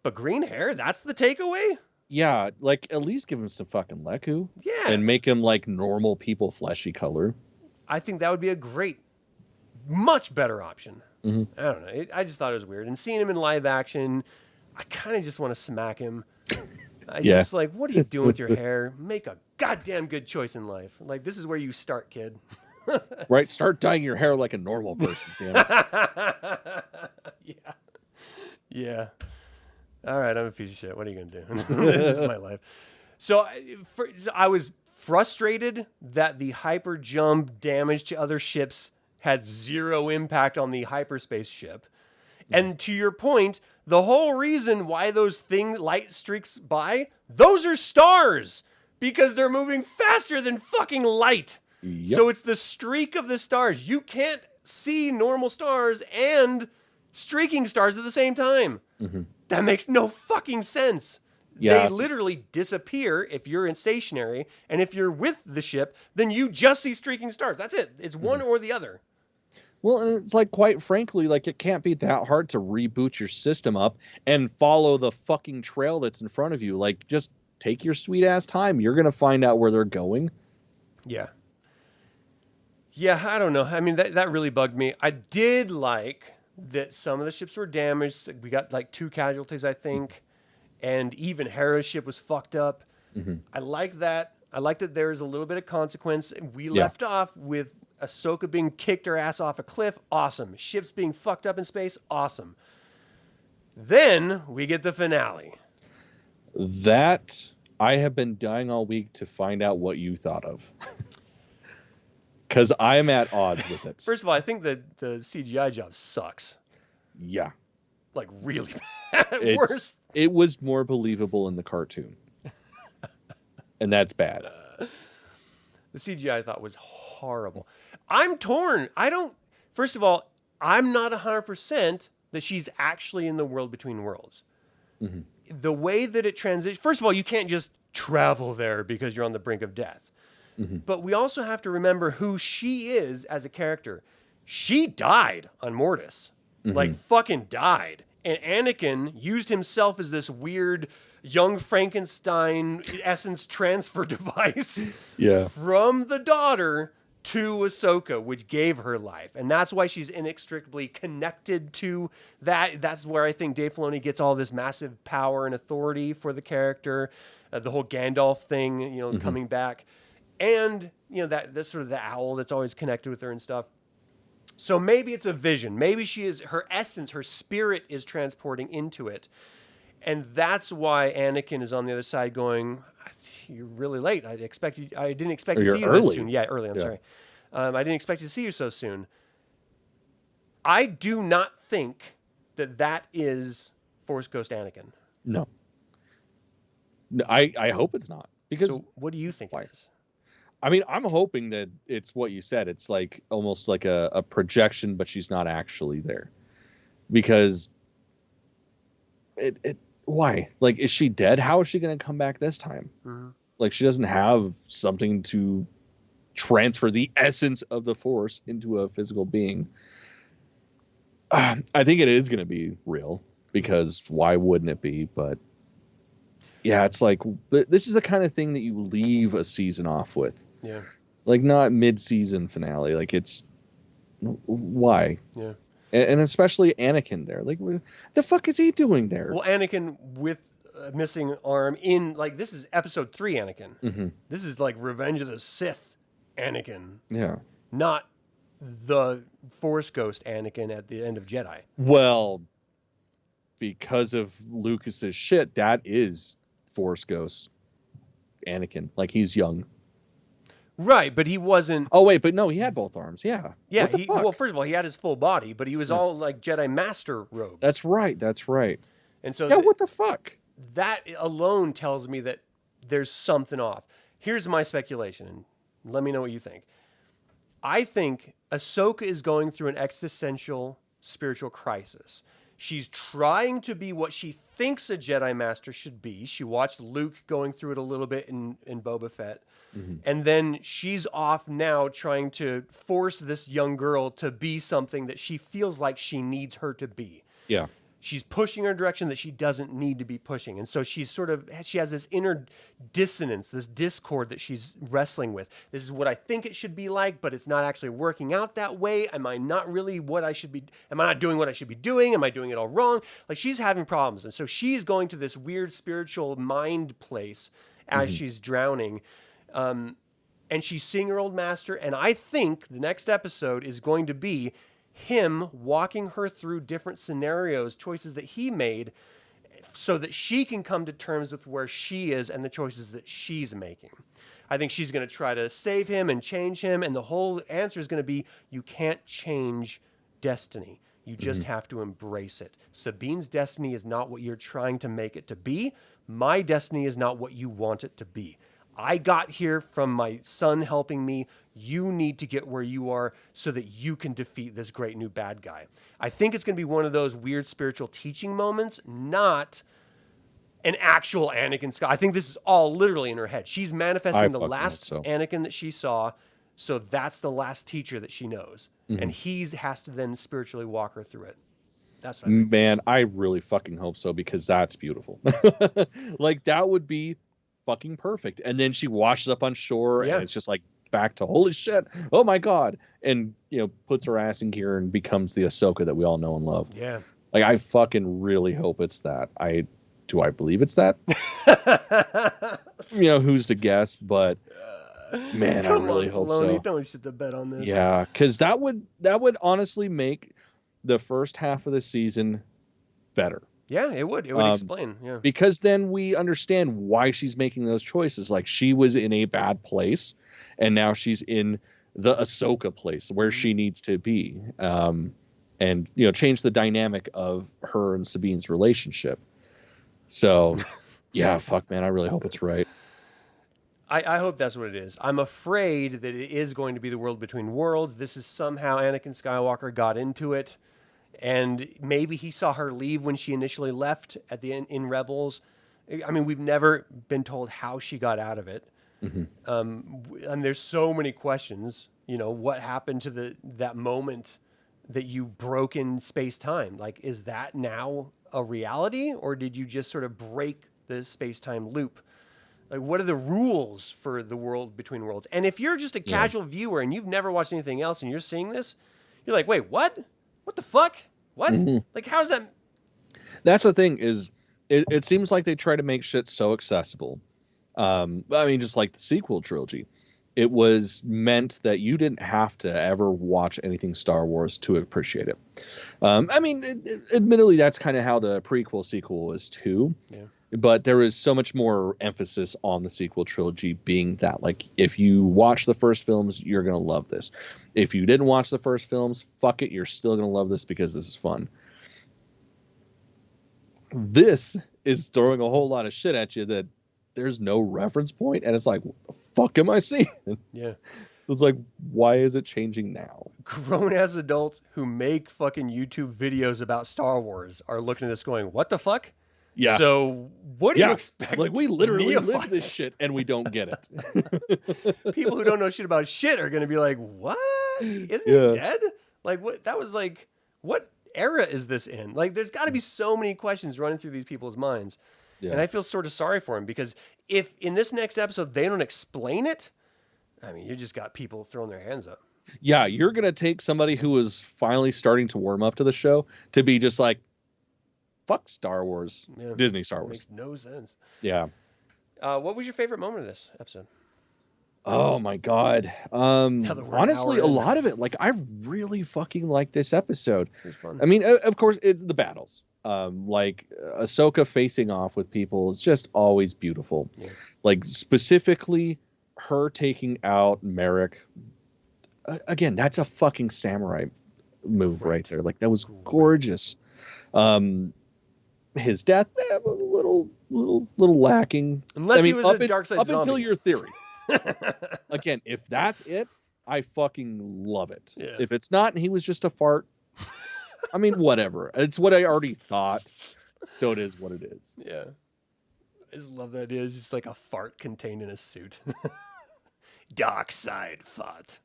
But green hair, that's the takeaway? Yeah, like, at least give him some fucking Leku. Yeah. And make him, like, normal people fleshy color. I think that would be a much better option. Mm-hmm. I don't know. I just thought it was weird. And seeing him in live action, I kind of just want to smack him. Just like, what are you doing with your hair? Make a goddamn good choice in life. Like, this is where you start, kid. Right? Start dyeing your hair like a normal person, damn it. Yeah. All right, I'm a piece of shit. What are you going to do? This is my life. So I was frustrated that the hyper jump damage to other ships had zero impact on the hyperspace ship. And to your point, the whole reason why those light streaks by, those are stars because they're moving faster than fucking light. Yep. So it's the streak of the stars. You can't see normal stars and streaking stars at the same time. Mm-hmm. That makes no fucking sense. Yeah, they literally disappear if you're in stationary, and if you're with the ship, then you just see streaking stars. That's it. It's one or the other. Well, and it's like, quite frankly, like, it can't be that hard to reboot your system up and follow the fucking trail that's in front of you. Like, just take your sweet ass time. You're going to find out where they're going. Yeah. Yeah, I don't know. I mean, that really bugged me. I did like that some of the ships were damaged. We got like 2 casualties, I think. And even Hera's ship was fucked up. Mm-hmm. I like that. I like that there's a little bit of consequence. We left off with Ahsoka being kicked her ass off a cliff. Awesome. Ships being fucked up in space. Awesome. Then we get the finale. That I have been dying all week to find out what you thought of. Because I'm at odds with it. First of all, I think the CGI job sucks. Yeah. Like, really bad. Worse. It was more believable in the cartoon. And that's bad. The CGI I thought was horrible. I'm torn. First of all, I'm not 100% that she's actually in the world between worlds. Mm-hmm. The way that it transitions, first of all, you can't just travel there because you're on the brink of death. Mm-hmm. But we also have to remember who she is as a character. She died on Mortis. like fucking died. And Anakin used himself as this weird young Frankenstein essence transfer device from the daughter to Ahsoka, which gave her life. And that's why she's inextricably connected to that. That's where I think Dave Filoni gets all this massive power and authority for the character. The whole Gandalf thing, you know, coming back. And, you know, that's sort of the owl that's always connected with her and stuff. So maybe it's a vision. Maybe she is, her essence, her spirit is transporting into it. And that's why Anakin is on the other side going, you're really late. I didn't expect you to see you this soon. Yeah, early. I'm sorry. I didn't expect you to see you so soon. I do not think that is Force Ghost Anakin. No. I hope it's not. Because so what do you think it is? I mean, I'm hoping that it's what you said. It's like almost like a projection, but she's not actually there. Because why? Like, is she dead? How is she going to come back this time? Like, she doesn't have something to transfer the essence of the Force into a physical being. I think it is going to be real, because why wouldn't it be? But yeah, it's like, this is the kind of thing that you leave a season off with. Yeah. Like, not mid-season finale. Like, it's why? Yeah. And especially Anakin there. Like, what the fuck is he doing there? Well, Anakin with a missing arm in, like, this is episode 3 Anakin. This is like Revenge of the Sith Anakin. Yeah. Not the Force Ghost Anakin at the end of Jedi. Well, because of Lucas's shit, that is Force Ghost Anakin. Like, he's young. Right, but he wasn't. Oh wait, but no, he had both arms. Yeah. Yeah. Well, first of all, he had his full body, but he was all like Jedi Master robes. That's right. And so, yeah, what the fuck? That alone tells me that there's something off. Here's my speculation, and let me know what you think. I think Ahsoka is going through an existential spiritual crisis. She's trying to be what she thinks a Jedi Master should be. She watched Luke going through it a little bit in Boba Fett. And then she's off now trying to force this young girl to be something that she feels like she needs her to be. Yeah. She's pushing her in a direction that she doesn't need to be pushing. And so she has this inner dissonance, this discord that she's wrestling with. This is what I think it should be like, but it's not actually working out that way. Am I not really what I should be? Am I not doing what I should be doing? Am I doing it all wrong? Like, she's having problems. And so she's going to this weird spiritual mind place as she's drowning. And she's seeing her old master. And I think the next episode is going to be him walking her through different scenarios, choices that he made, so that she can come to terms with where she is and the choices that she's making. I think she's going to try to save him and change him. And the whole answer is going to be, you can't change destiny. You just have to embrace it. Sabine's destiny is not what you're trying to make it to be. My destiny is not what you want it to be. I got here from my son helping me. You need to get where you are so that you can defeat this great new bad guy. I think it's going to be one of those weird spiritual teaching moments, not an actual Anakin Skywalker. I think this is all literally in her head. She's manifesting the last Anakin that she saw, so that's the last teacher that she knows. And he has to then spiritually walk her through it. That's what I think. Man, I really fucking hope so, because that's beautiful. Like, that would be fucking perfect. And then she washes up on shore, and it's just like back to holy shit, oh my god, and puts her ass in gear and becomes the Ahsoka that we all know and love. Yeah, like, I fucking really hope it's that. I believe it's that. Who's to guess? But man, I really hope so. Don't shit the bed on this. Yeah, because that would honestly make the first half of the season better. Yeah, it would. It would explain. Yeah. Because then we understand why she's making those choices. Like, she was in a bad place, and now she's in the Ahsoka place where she needs to be. And, change the dynamic of her and Sabine's relationship. So, yeah, fuck, man, I really hope it's right. I hope that's what it is. I'm afraid that it is going to be the world between worlds. This is somehow Anakin Skywalker got into it. And maybe he saw her leave when she initially left at the end in Rebels. I mean, we've never been told how she got out of it. And there's so many questions. What happened to that moment that you broke in space-time. Like, is that now a reality, or did you just sort of break the space-time loop? Like, what are the rules for the world between worlds? And if you're just a casual viewer and you've never watched anything else and you're seeing this, you're like, wait, what? What the fuck? What? Like, how's that? That's the thing is, it seems like they try to make shit so accessible. I mean, just like the sequel trilogy. It was meant that you didn't have to ever watch anything Star Wars to appreciate it. I mean, admittedly, that's kind of how the prequel sequel was too. Yeah. But there is so much more emphasis on the sequel trilogy being that, like, if you watch the first films, you're going to love this. If you didn't watch the first films, fuck it, you're still going to love this because this is fun. This is throwing a whole lot of shit at you that there's no reference point, and it's like, what the fuck am I seeing? Yeah. It's like, why is it changing now? Grown-ass adults who make fucking YouTube videos about Star Wars are looking at this going, what the fuck? Yeah. So what do you expect? Like, we literally live this shit and we don't get it. People who don't know shit about shit are going to be like, what? Isn't he dead? Like, what? That was like, what era is this in? Like, there's got to be so many questions running through these people's minds. Yeah. And I feel sort of sorry for him, because if in this next episode they don't explain it, I mean, you just got people throwing their hands up. Yeah, you're going to take somebody who is finally starting to warm up to the show to be just like, fuck Star Wars, Disney Star Wars. Makes no sense. Yeah. What was your favorite moment of this episode? Oh my God. Honestly, a lot of it. Like, I really fucking like this episode. It was fun. I mean, of course, it's the battles. Like Ahsoka facing off with people is just always beautiful. Yeah. Like, specifically her taking out Merrick. Again, that's a fucking samurai move right there. Like, that was gorgeous. His death, a little lacking. Unless he was a dark side zombie. Up until your theory. Again, if that's it, I fucking love it. Yeah. If it's not, and he was just a fart, I mean, whatever. It's what I already thought, so it is what it is. Yeah. I just love that idea. It's just like a fart contained in a suit. Dark side fart.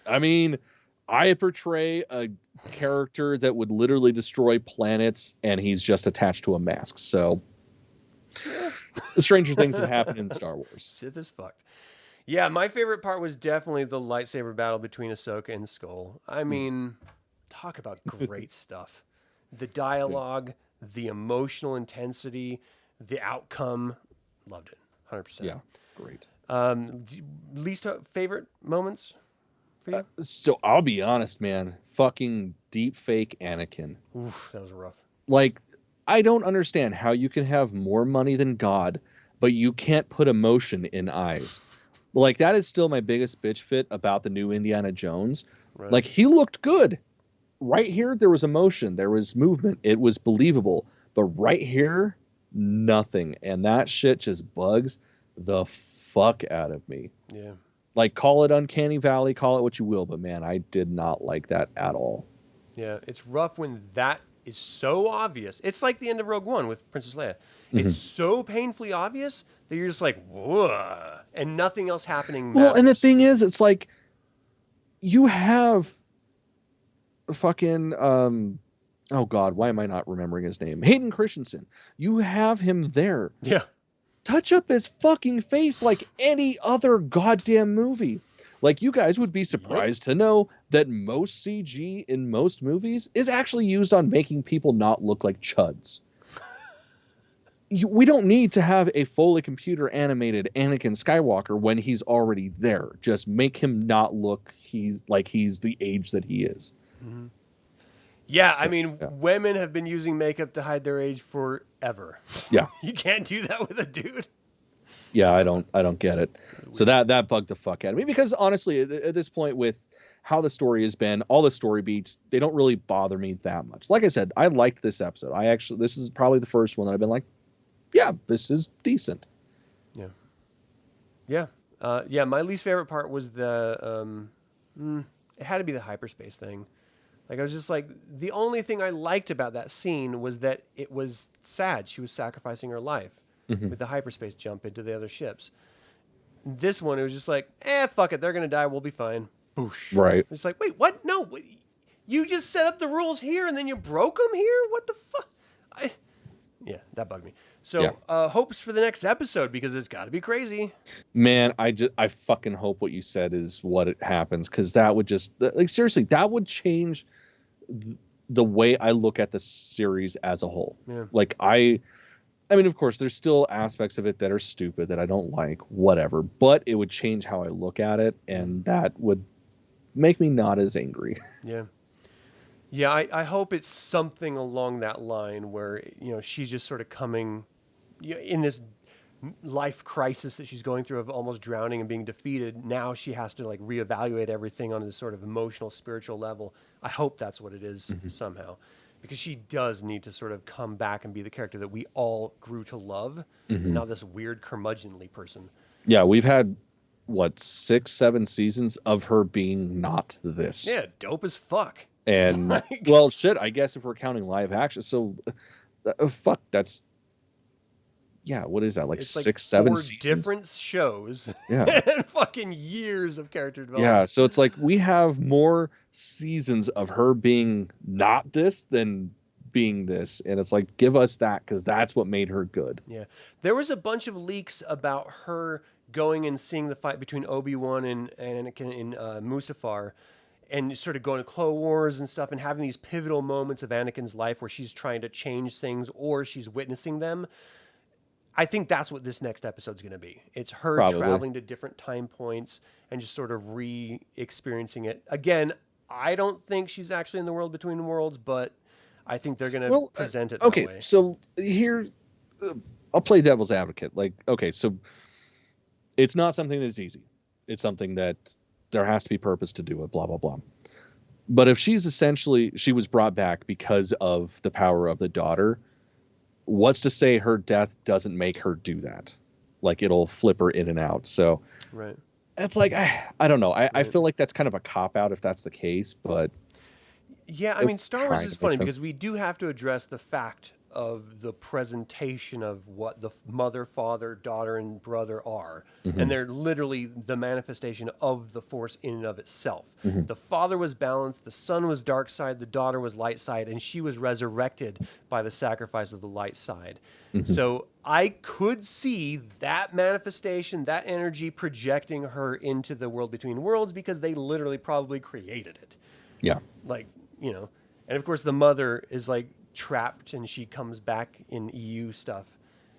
I mean, I portray a character that would literally destroy planets, and he's just attached to a mask. So, the stranger things have happened in Star Wars. Sith is fucked. Yeah, my favorite part was definitely the lightsaber battle between Ahsoka and Skull. I mean, talk about great stuff. The dialogue, the emotional intensity, the outcome. Loved it. 100%. Yeah, great. Least favorite moments for you? So I'll be honest, man. Fucking deep fake Anakin. Oof, that was rough. Like, I don't understand how you can have more money than God, but you can't put emotion in eyes. Like, that is still my biggest bitch fit about the new Indiana Jones. Right. Like, he looked good. Right here, there was emotion. There was movement. It was believable. But right here, nothing. And that shit just bugs the fuck out of me. Yeah. Like, call it Uncanny Valley, call it what you will, but man, I did not like that at all. Yeah, it's rough when that is so obvious. It's like the end of Rogue One with Princess Leia. Mm-hmm. It's so painfully obvious that you're just like, whoa, and nothing else happening matters. Well, and the thing is, it's like, you have fucking, oh God, why am I not remembering his name? Hayden Christensen. You have him there. Yeah. Touch up his fucking face like any other goddamn movie. Like, you guys would be surprised to know that most CG in most movies is actually used on making people not look like chuds. We don't need to have a fully computer animated Anakin Skywalker when he's already there. Just make him not look he's the age that he is. Mm-hmm. Yeah, so, I mean, women have been using makeup to hide their age forever. Yeah. You can't do that with a dude. Yeah, I don't get it. So that bugged the fuck out of me, because honestly, at this point, with how the story has been, all the story beats, they don't really bother me that much. Like I said, I liked this episode. This is probably the first one that I've been like, yeah, this is decent. Yeah. Yeah. Yeah, my least favorite part was the, it had to be the hyperspace thing. Like, I was just like, the only thing I liked about that scene was that it was sad. She was sacrificing her life with the hyperspace jump into the other ships. This one, it was just like, fuck it. They're going to die. We'll be fine. Boosh. Right. It's like, wait, what? No. You just set up the rules here and then you broke them here? What the fuck? Yeah, that bugged me. So, hopes for the next episode, because it's got to be crazy. Man, I fucking hope what you said is what it happens, because that would just, like, seriously, that would change the way I look at the series as a whole. Yeah. Like, I mean, of course, there's still aspects of it that are stupid that I don't like, whatever, but it would change how I look at it, and that would make me not as angry. Yeah. Yeah, I hope it's something along that line where, she's just sort of coming in this life crisis that she's going through of almost drowning and being defeated. Now she has to like reevaluate everything on this sort of emotional, spiritual level. I hope that's what it is somehow, because she does need to sort of come back and be the character that we all grew to love, and not this weird curmudgeonly person. Yeah, we've had, what, 6-7 seasons of her being not this. Yeah, dope as fuck. And well, shit, I guess if we're counting live action, so fuck, that's, yeah, what is that, like, it's 6-7 4 seasons? different shows. Yeah. And fucking years of character development. Yeah, so it's like we have more seasons of her being not this than being this, and it's like, give us that, because that's what made her good. Yeah, there was a bunch of leaks about her going and seeing the fight between Obi-Wan and Anakin in Mustafar, and sort of going to Clone Wars and stuff, and having these pivotal moments of Anakin's life where she's trying to change things or she's witnessing them. I think that's what this next episode's going to be. It's her traveling to different time points and just sort of re-experiencing it. Again, I don't think she's actually in the world between worlds, but I think they're going to present it that way. Okay, so here, I'll play devil's advocate. Like, okay, so it's not something that's easy. It's something that there has to be purpose to do it, blah, blah, blah. But if she was brought back because of the power of the daughter, what's to say her death doesn't make her do that? Like, it'll flip her in and out. So right. It's like, I don't know. I feel like that's kind of a cop-out if that's the case, but... Yeah, I mean, Star Wars is funny because we do have to address the fact of the presentation of what the mother, father, daughter, and brother are. And they're literally the manifestation of the Force in and of itself. The father was balanced, the son was dark side, the daughter was light side, and she was resurrected by the sacrifice of the light side. So I could see that manifestation, that energy projecting her into the world between worlds, because they literally probably created it. Yeah. Like, and of course the mother is like trapped, and she comes back in EU stuff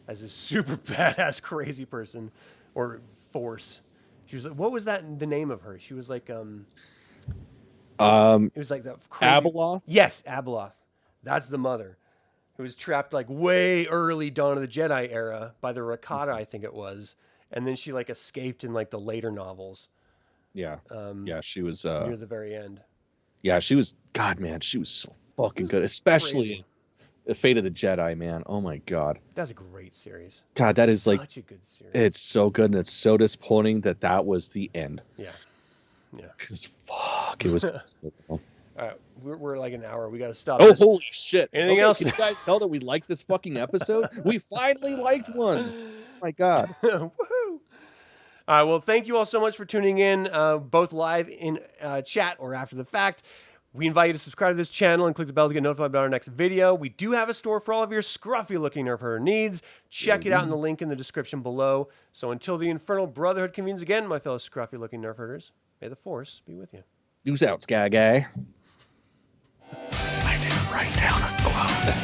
as a super badass crazy person or force. She was like, what was that, the name of her? She was like it was like that crazy... Abeloth? Yes, Abeloth. That's the mother, who was trapped like way early Dawn of the Jedi era by the Rakata, I think it was, and then she like escaped in like the later novels. Yeah. Yeah, she was near the very end. Yeah, she was, God, man, she was so fucking good, especially Fate of the Jedi, man. Oh my God. That's a great series. God, that is such a good series. It's so good, and it's so disappointing that was the end. Yeah. Yeah. Because fuck, it was so cool. All right, we're like an hour. We got to stop. Oh, holy shit. Anything else? Can you guys tell that we liked this fucking episode? We finally liked one. Oh my God. Woohoo. All right, well, thank you all so much for tuning in, both live in chat or after the fact. We invite you to subscribe to this channel and click the bell to get notified about our next video. We do have a store for all of your scruffy looking Nerf Herder needs. Check it out in the link in the description below. So until the Infernal Brotherhood convenes again, my fellow scruffy looking Nerf Herders, may the Force be with you. Deuce out, Sky Guy. I didn't write down a quote.